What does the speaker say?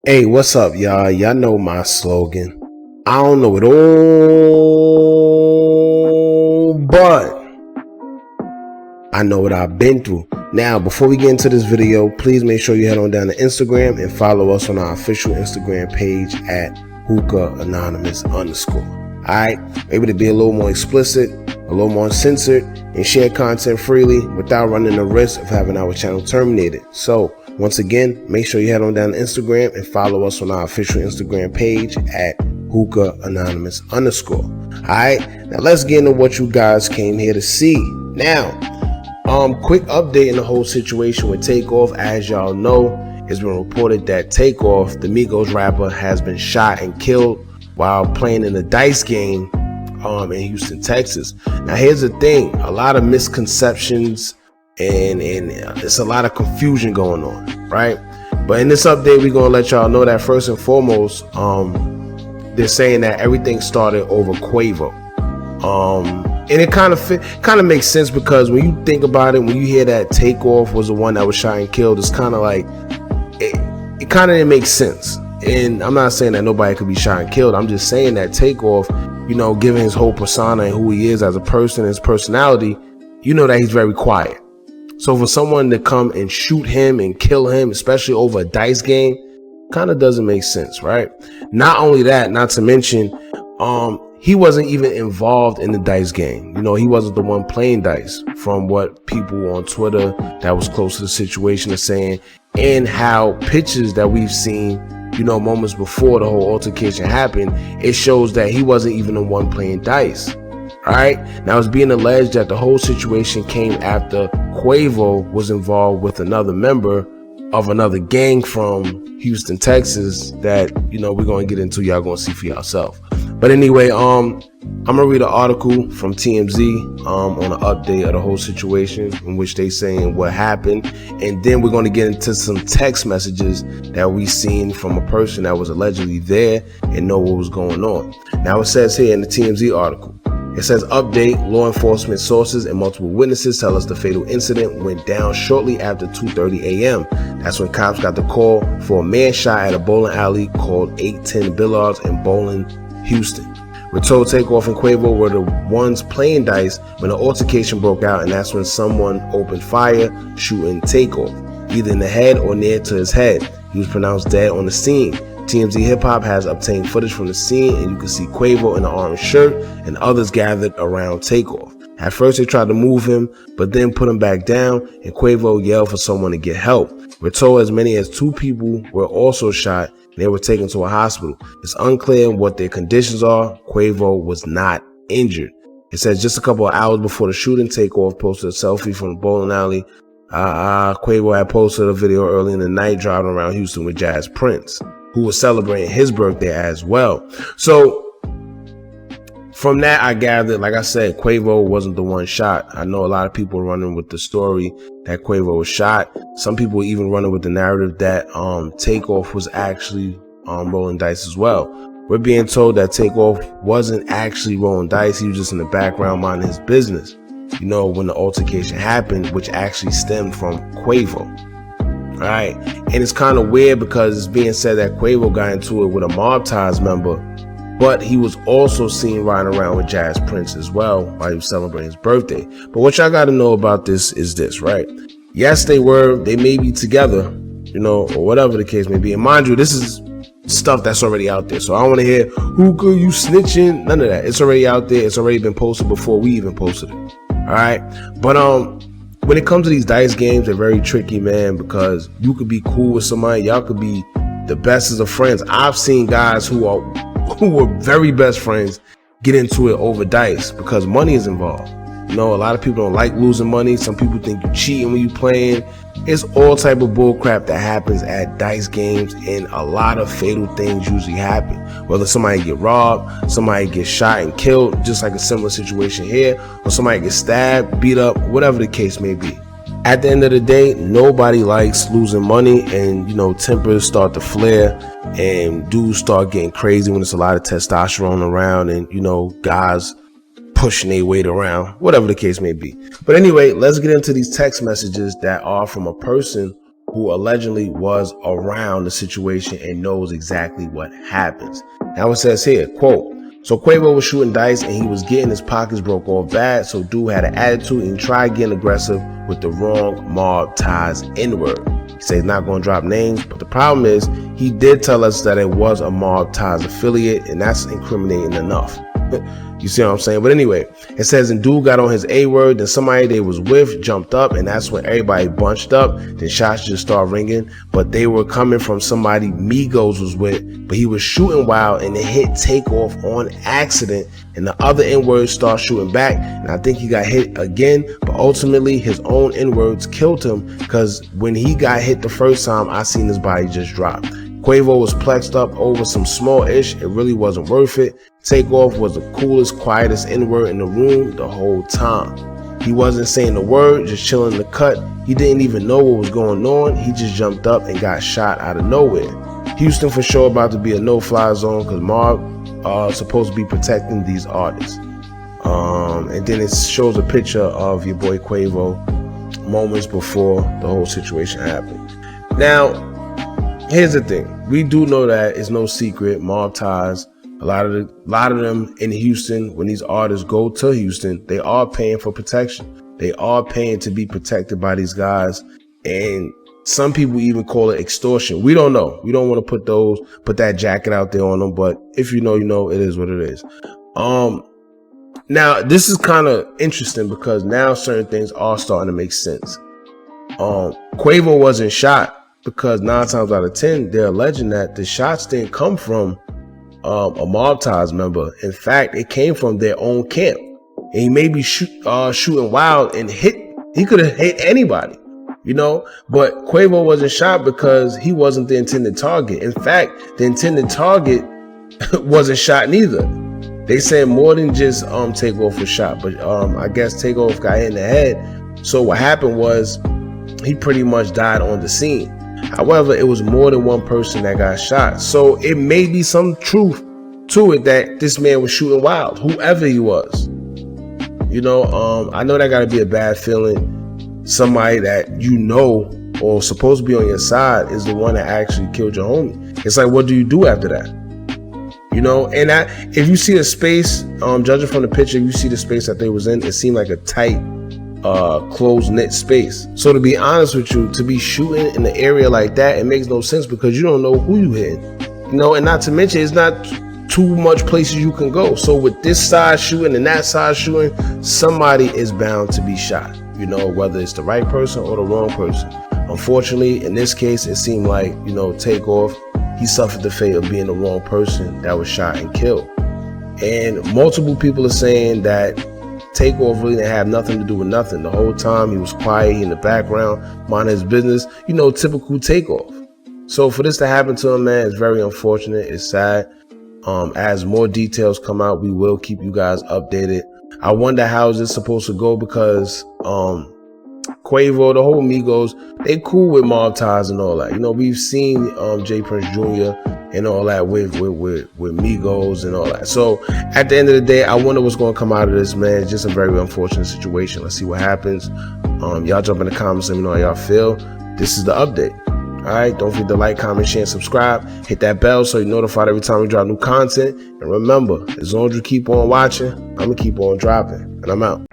Hey, what's up, y'all? Y'all know my slogan. I don't know it all, but I know what I've been through. Now, before we get into this video, please make sure you head on down to Instagram and follow us on our official Instagram page at hookah_anonymous_. Alright, maybe to be a little more explicit, a little more uncensored, and share content freely without running the risk of having our channel terminated. So, once again, make sure you head on down to Instagram and follow us on our official Instagram page at hookah_anonymous_. Alright, now let's get into what you guys came here to see. Now, quick update in the whole situation with Takeoff. As y'all know, it's been reported that Takeoff, the Migos rapper, has been shot and killed while playing in a dice game in Houston, Texas. Now here's the thing, a lot of misconceptions and it's a lot of confusion going on, right? But in this update, we're gonna let y'all know that first and foremost, they're saying that everything started over Quavo. And it kind of makes sense, because when you think about it, when you hear that Takeoff was the one that was shot and killed, it's kind of like it kind of makes sense. And I'm not saying that nobody could be shot and killed. I'm just saying that Takeoff, you know, given his whole persona and who he is as a person, his personality, you know that he's very quiet. So for someone to come and shoot him and kill him, especially over a dice game, kind of doesn't make sense, right? Not only that, not to mention, he wasn't even involved in the dice game. You know, he wasn't the one playing dice, from what people on Twitter that was close to the situation are saying, and how pictures that we've seen, you know, moments before the whole altercation happened, it shows that he wasn't even the one playing dice. All right. Now, it's being alleged that the whole situation came after Quavo was involved with another member of another gang from Houston, Texas, that, you know, we're going to get into. Y'all going to see for yourself. But anyway, I'm gonna read an article from TMZ on an update of the whole situation, in which they saying what happened, and then we're going to get into some text messages that we seen from a person that was allegedly there and know what was going on. Now, it says here in the TMZ article, it says, update, law enforcement sources and multiple witnesses tell us the fatal incident went down shortly after 2:30 a.m. That's when cops got the call for a man shot at a bowling alley called 810 Billards in Bowling, Houston. We're told Takeoff and Quavo were the ones playing dice when the altercation broke out, and that's when someone opened fire, shooting Takeoff, either in the head or near to his head. He was pronounced dead on the scene. TMZ Hip Hop has obtained footage from the scene, and you can see Quavo in an orange shirt and others gathered around Takeoff. At first they tried to move him, but then put him back down, and Quavo yelled for someone to get help. We're told as many as 2 people were also shot, and they were taken to a hospital. It's unclear what their conditions are. Quavo was not injured. It says just a couple of hours before the shooting, Takeoff posted a selfie from the bowling alley. Quavo had posted a video early in the night driving around Houston with Jazz Prince, who was celebrating his birthday as well. So from that, I gathered, like I said, Quavo wasn't the one shot. I know a lot of people running with the story that Quavo was shot. Some people even running with the narrative that Takeoff was actually rolling dice as well. We're being told that Takeoff wasn't actually rolling dice. He was just in the background minding his business, you know, when the altercation happened, which actually stemmed from Quavo. All right. And it's kind of weird, because it's being said that Quavo got into it with a Mob Ties member, but he was also seen riding around with Jazz Prince as well while he was celebrating his birthday. But what y'all got to know about this is this, right? Yes, they may be together, you know, or whatever the case may be. And mind you, this is stuff that's already out there. So I don't want to hear, hookah, you snitching, none of that. It's already out there. It's already been posted before we even posted it. All right. But when it comes to these dice games, they're very tricky, man, because you could be cool with somebody. Y'all could be the best as of friends. I've seen guys who were very best friends get into it over dice because money is involved. You know, a lot of people don't like losing money. Some people think you're cheating when you're playing. It's all type of bull crap that happens at dice games, and a lot of fatal things usually happen. Whether somebody get robbed, somebody gets shot and killed, just like a similar situation here, or somebody gets stabbed, beat up, whatever the case may be. At the end of the day, nobody likes losing money, and, you know, tempers start to flare and dudes start getting crazy when there's a lot of testosterone around, and, you know, guys pushing their weight around, whatever the case may be. But anyway, let's get into these text messages that are from a person who allegedly was around the situation and knows exactly what happens. Now it says here, quote, so Quavo was shooting dice and he was getting his pockets broke off bad, so dude had an attitude and tried getting aggressive with the wrong mob ties N-word. He said he's not going to drop names, but the problem is he did tell us that it was a mob ties affiliate, and that's incriminating enough. You see what I'm saying? But anyway, it says, and dude got on his A-word, then somebody they was with jumped up, and that's when everybody bunched up. Then shots just started ringing, but they were coming from somebody Migos was with, but he was shooting wild, and it hit Takeoff on accident, and the other N-words start shooting back, and I think he got hit again, but ultimately his own N-words killed him, because when he got hit the first time, I seen his body just drop. Quavo was plexed up over some small ish. It really wasn't worth it. Takeoff was the coolest, quietest N-word in the room the whole time. He wasn't saying a word, just chilling in the cut. He didn't even know what was going on. He just jumped up and got shot out of nowhere. Houston for sure about to be a no-fly zone because Mob supposed to be protecting these artists. And then it shows a picture of your boy Quavo moments before the whole situation happened. Now, here's the thing. We do know that it's no secret. Mob ties, a lot of them in Houston, when these artists go to Houston, they are paying for protection. They are paying to be protected by these guys. And some people even call it extortion. We don't know. We don't want to put that jacket out there on them. But if you know, you know, it is what it is. Now, this is kind of interesting because now certain things are starting to make sense. Quavo wasn't shot because 9 times out of 10, they're alleging that the shots didn't come from a Mob Ties member. In fact, it came from their own camp. And he may be shooting wild and he could have hit anybody, you know, but Quavo wasn't shot because he wasn't the intended target. In fact, the intended target wasn't shot neither. They said more than just Takeoff was shot, but I guess Takeoff got hit in the head. So what happened was he pretty much died on the scene. However, it was more than one person that got shot. So it may be some truth to it that this man was shooting wild, whoever he was. You know, I know that got to be a bad feeling. Somebody that you know or supposed to be on your side is the one that actually killed your homie. It's like, what do you do after that? You know, and if you see the space, judging from the picture, you see the space that they was in, it seemed like a tight, close-knit space. So to be honest with you, to be shooting in an area like that, it makes no sense because you don't know who you hit. You know, and not to mention, it's not too much places you can go. So with this side shooting and that side shooting, somebody is bound to be shot. You know, whether it's the right person or the wrong person. Unfortunately, in this case, it seemed like, you know, Takeoff, he suffered the fate of being the wrong person that was shot and killed. And multiple people are saying that Takeoff really didn't have nothing to do with nothing. The whole time he was quiet, he in the background, minding his business, you know, typical Takeoff. So for this to happen to him, man, it's very unfortunate. It's sad. As more details come out, we will keep you guys updated. I wonder how is this supposed to go because Quavo, the whole Migos, they cool with Mob Ties and all that. You know, we've seen J Prince Jr. and all that with Migos and all that. So at the end of the day, I wonder what's going to come out of this, man. It's just a very unfortunate situation. Let's see what happens. Y'all jump in the comments, let me know how y'all feel. This is the update. All right, don't forget to like, comment, share, and subscribe. Hit that bell so you're notified every time we drop new content. And remember, as long as you keep on watching, I'm going to keep on dropping. And I'm out.